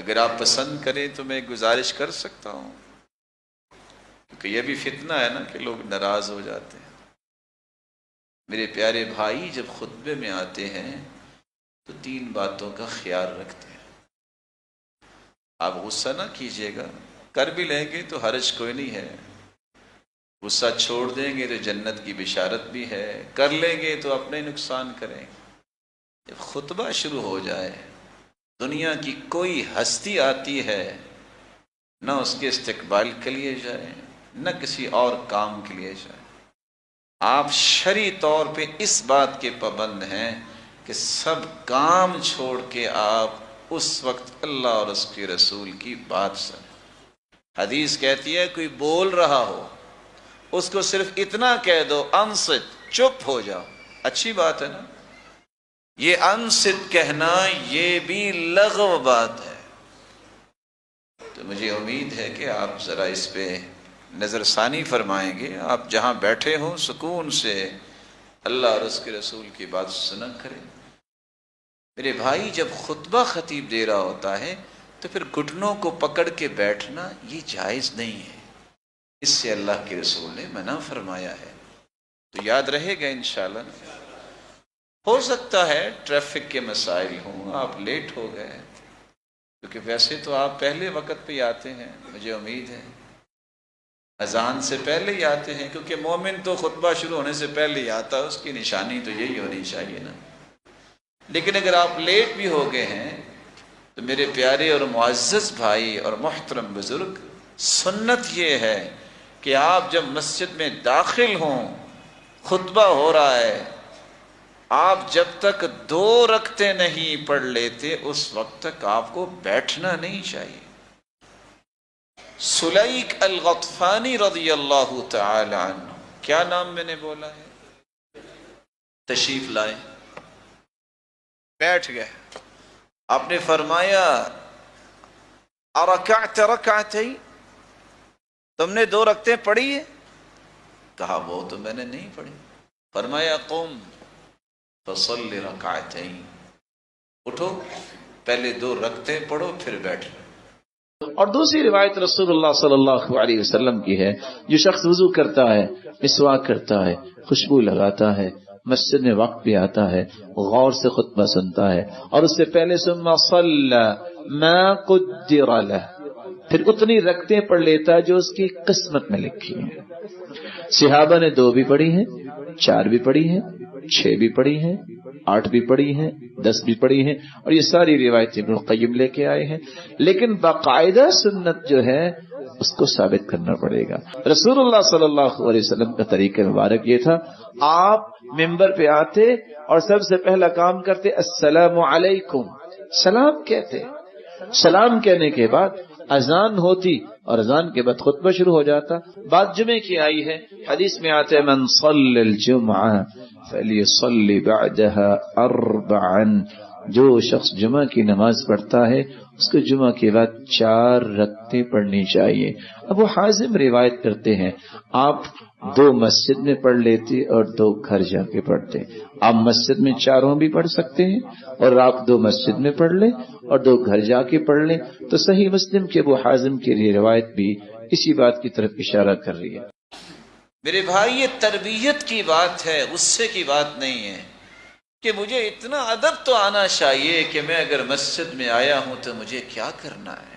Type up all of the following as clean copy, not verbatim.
اگر آپ پسند کریں تو میں گزارش کر سکتا ہوں، کیونکہ یہ بھی فتنہ ہے نا کہ لوگ ناراض ہو جاتے ہیں۔ میرے پیارے بھائی جب خطبے میں آتے ہیں تو 3 باتوں کا خیال رکھتے ہیں۔ آپ غصہ نہ کیجیے گا، کر بھی لیں گے تو حرج کوئی نہیں ہے، غصہ چھوڑ دیں گے تو جنت کی بشارت بھی ہے، کر لیں گے تو اپنے نقصان کریں گے۔ جب خطبہ شروع ہو جائے، دنیا کی کوئی ہستی آتی ہے، نہ اس کے استقبال کے لیے جائیں، نہ کسی اور کام کے لیے جائیں۔ آپ شرعی طور پہ اس بات کے پابند ہیں کہ سب کام چھوڑ کے آپ اس وقت اللہ اور اس کے رسول کی بات سنیں۔ حدیث کہتی ہے کوئی بول رہا ہو اس کو صرف اتنا کہہ دو انصت، چپ ہو جاؤ، اچھی بات ہے نا۔ یہ انصت کہنا یہ بھی لغو بات ہے، تو مجھے امید ہے کہ آپ ذرا اس پہ نظر ثانی فرمائیں گے۔ آپ جہاں بیٹھے ہوں سکون سے اللہ اور اس کے رسول کی بات سنا کریں۔ میرے بھائی جب خطبہ خطیب دے رہا ہوتا ہے تو پھر گھٹنوں کو پکڑ کے بیٹھنا یہ جائز نہیں ہے، اس سے اللہ کے رسول نے منع فرمایا ہے، تو یاد رہے گا انشاءاللہ۔ ہو سکتا ہے ٹریفک کے مسائل ہوں، آپ لیٹ ہو گئے، کیونکہ ویسے تو آپ پہلے وقت پہ ہی آتے ہیں، مجھے امید ہے اذان سے پہلے ہی آتے ہیں، کیونکہ مومن تو خطبہ شروع ہونے سے پہلے ہی آتا ہے، اس کی نشانی تو یہی ہونی چاہیے نا۔ لیکن اگر آپ لیٹ بھی ہو گئے ہیں تو میرے پیارے اور معزز بھائی اور محترم بزرگ، سنت یہ ہے کہ آپ جب مسجد میں داخل ہوں، خطبہ ہو رہا ہے، آپ جب تک 2 رکعتیں نہیں پڑھ لیتے اس وقت تک آپ کو بیٹھنا نہیں چاہیے۔ سلیک الغطفانی رضی اللہ تعالی عنہ، کیا نام میں نے بولا ہے؟ تشریف لائے، بیٹھ گئے، آپ نے فرمایا ارکعت رکعتین، تم نے 2 رکعتیں پڑھی ہیں؟ کہا وہ تو میں نے نہیں پڑھی۔ فرمایا قم فصل رکعتین، اٹھو پہلے 2 رکعتیں پڑھو پھر بیٹھو۔ اور دوسری روایت رسول اللہ صلی اللہ علیہ وسلم کی ہے، جو شخص وضو کرتا ہے، مسواک کرتا ہے، خوشبو لگاتا ہے، مسجد میں وقت بھی آتا ہے، غور سے خطبہ سنتا ہے، اور اس سے پہلے ثم صلی ما قدر لہ، پھر اتنی رکعتیں پڑھ لیتا ہے جو اس کی قسمت میں لکھی ہیں۔ صحابہ نے 2 بھی پڑھی ہیں، 4 بھی پڑھی ہیں، 6 بھی پڑھی ہیں، 8 بھی پڑھی ہیں، 10 بھی پڑھی ہیں، اور یہ ساری روایتیں ابن القیم لے کے آئے ہیں۔ لیکن باقاعدہ سنت جو ہے اس کو ثابت کرنا پڑے گا۔ رسول اللہ صلی اللہ علیہ وسلم کا طریقہ مبارک یہ تھا، آپ ممبر پہ آتے اور سب سے پہلا کام کرتے السلام علیکم، سلام کہتے، سلام کہنے کے بعد اذان ہوتی اور اذان کے بعد خطبہ شروع ہو جاتا۔ بات جمعے کی آئی ہے، حدیث میں آتے من صلی الجمعہ فلیصلی بعدہا 4، جو شخص جمعہ کی نماز پڑھتا ہے اس کو جمعہ کے بعد 4 رکعتیں پڑھنی چاہیے۔ ابو حازم روایت کرتے ہیں آپ 2 مسجد میں پڑھ لیتے اور 2 گھر جا کے پڑھتے۔ آپ مسجد میں 4 بھی پڑھ سکتے ہیں اور آپ 2 مسجد میں پڑھ لیں اور 2 گھر جا کے پڑھ لیں، تو صحیح مسلم کے ابو حازم کی یہ روایت بھی اسی بات کی طرف اشارہ کر رہی ہے۔ میرے بھائی یہ تربیت کی بات ہے، غصے کی بات نہیں ہے کہ مجھے اتنا ادب تو آنا چاہیے کہ میں اگر مسجد میں آیا ہوں تو مجھے کیا کرنا ہے۔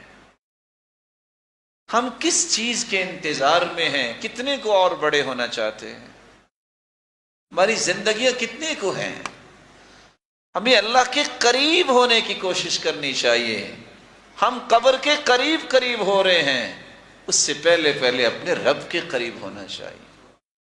ہم کس چیز کے انتظار میں ہیں؟ کتنے کو اور بڑے ہونا چاہتے ہیں؟ ہماری زندگیاں کتنے کو ہیں؟ ہمیں اللہ کے قریب ہونے کی کوشش کرنی چاہیے۔ ہم قبر کے قریب ہو رہے ہیں، اس سے پہلے اپنے رب کے قریب ہونا چاہیے۔